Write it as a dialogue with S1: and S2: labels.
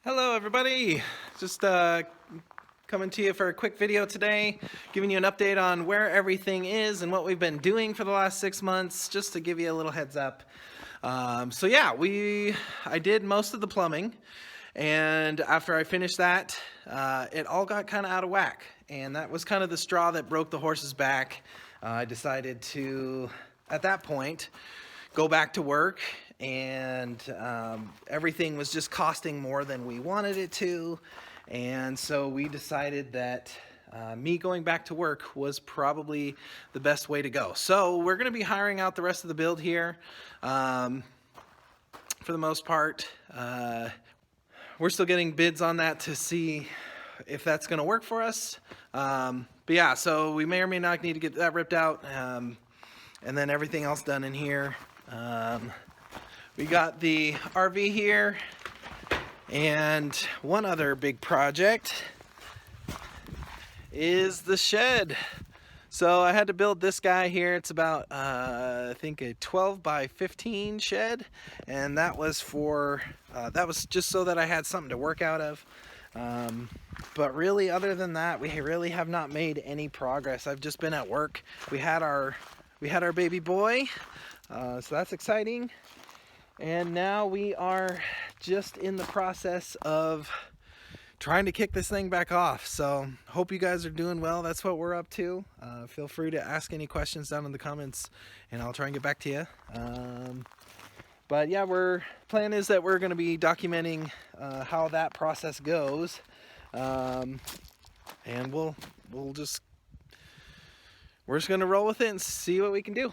S1: Hello everybody, just coming to you for a quick video today, giving you an update on where everything is and what we've been doing for the last 6 months, just to give you a little heads up. So yeah, I did most of the plumbing, and after I finished that, it all got kind of out of whack, and that was kind of the straw that broke the horse's back. I decided to, at that point, go back to work, and everything was just costing more than we wanted it to, and so we decided that me going back to work was probably the best way to go. So we're going to be hiring out the rest of the build here. For the most part, we're still getting bids on that to see if that's going to work for us. But yeah, so we may or may not need to get that ripped out, and then everything else done in here. We got the RV here, and one other big project is the shed. So I had to build this guy here. It's about I think a 12 by 15 shed, and that was for that was just so that I had something to work out of. But really, other than that, we really have not made any progress. I've just been at work. We had our baby boy, so that's exciting. And now we are just in the process of trying to kick this thing back off. So hope you guys are doing well. That's what we're up to. Feel free to ask any questions down in the comments, and I'll try and get back to you. But yeah, plan is that we're going to be documenting how that process goes, and we're just going to roll with it and see what we can do.